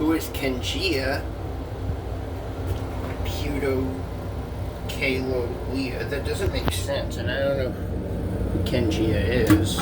Who is Kengia? Puto Kalo Leah. That doesn't make sense, and I don't know who Kengia is.